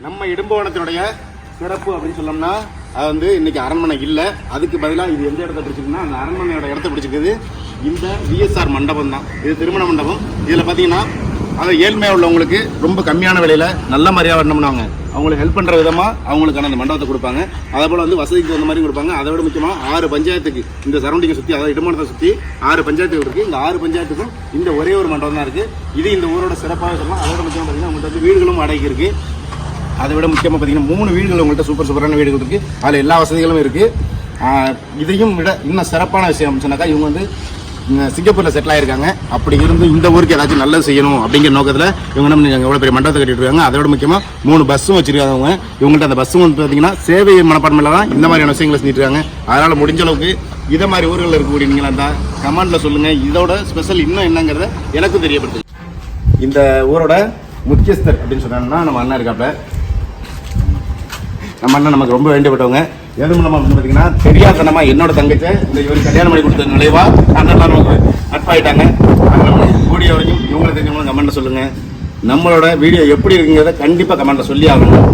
நம்ம இடும்பவனத்தினுடைய சிறப்பு அப்படின்னு சொல்லணும்னா அது வந்து இன்னைக்கு அரண்மனை இல்லை, அதுக்கு பதிலாக இது எந்த இடத்த பிடிச்சிருக்குன்னா அந்த அரண்மனையோட இடத்த பிடிச்சிருக்குது இந்த விஎஸ்ஆர் மண்டபம் தான். இது திருமண மண்டபம். இதில் பார்த்தீங்கன்னா அதை ஏழ்மையாக உள்ளவங்களுக்கு ரொம்ப கம்மியான விலையில் நல்ல மாதிரியாக என்ன பண்ணுவாங்க, அவங்களுக்கு ஹெல்ப் பண்ணுற விதமாக அவங்களுக்கான அந்த மண்டபத்தை கொடுப்பாங்க. அதே போல் வந்து வசதிக்கு தகுந்த மாதிரி கொடுப்பாங்க. அதை விட முக்கியமாக 6 பஞ்சாயத்துக்கு இந்த சரௌண்டிங்கை சுற்றி, அதாவது இடுமணத்தை சுற்றி 6 பஞ்சாயத்துகள் இருக்குது. இந்த 6 பஞ்சாயத்துக்கும் இந்த ஒரே ஒரு மண்டபம் தான் இருக்குது. இது இந்த ஊரோட சிறப்பாக சொல்லலாம். அதோட முக்கியமாக பார்த்தீங்கன்னா உங்கள்கிட்ட வந்து வீடுகளும் வாடகைக்கு இருக்குது. அதை விட முக்கியமாக பார்த்தீங்கன்னா 3 வீடுகள் உங்கள்கிட்ட சூப்பரான வீடுகள் இருக்குது. அதில் எல்லா வசதிகளும் இருக்குது. இதையும் விட இன்னும் சிறப்பான விஷயம் சொன்னாக்கா, இவங்க வந்து சிங்கப்பூரில் செட்டில் ஆகிருக்காங்க. அப்படி இருந்து இந்த ஊருக்கு ஏதாச்சும் நல்லது செய்யணும் அப்படிங்கிற நோக்கத்தில் இவங்க என்ன எவ்வளோ பெரிய மண்டபத்தை கட்டிட்டு இருக்காங்க. அதோட முக்கியமாக 3 பஸ்ஸும் வச்சிருக்காங்க. இவங்கள்ட்ட அந்த பஸ்ஸும் வந்து பார்த்தீங்கன்னா சேவை மனப்பான்மையில் தான் இந்த மாதிரியான விஷயங்களை செஞ்சுட்டு இருக்காங்க. அதனால் முடிஞ்ச அளவுக்கு இதை மாதிரி ஊர்களில் இருக்கக்கூடிய நீங்கள் அந்த கமெண்ட்டில் சொல்லுங்கள். இதோட ஸ்பெஷல் இன்னும் என்னங்கிறத எனக்கும் தெரியப்படுத்து. இந்த ஊரோட முக்கியஸ்தர் அப்படின்னு சொன்னாங்கன்னா நம்ம அண்ணன் இருக்காப்புல. நம்ம அண்ணன் நமக்கு ரொம்ப வேண்டியப்பட்டவங்க. எது மூலமா அப்படின்னு பார்த்தீங்கன்னா தெரியாதனமா என்னோட தங்கச்சை இந்த இவர் கல்யாணம் பண்ணி கொடுத்த நிலைவா அண்ணன் நமக்கு நட்பாயிட்டாங்க. கூடிய வரைக்கும் இவங்களை தெரிஞ்சவங்க கமெண்ட்ல சொல்லுங்க. நம்மளோட வீடியோ எப்படி இருக்குங்கிறத கண்டிப்பாக கமெண்ட்ல சொல்லி ஆகணும்.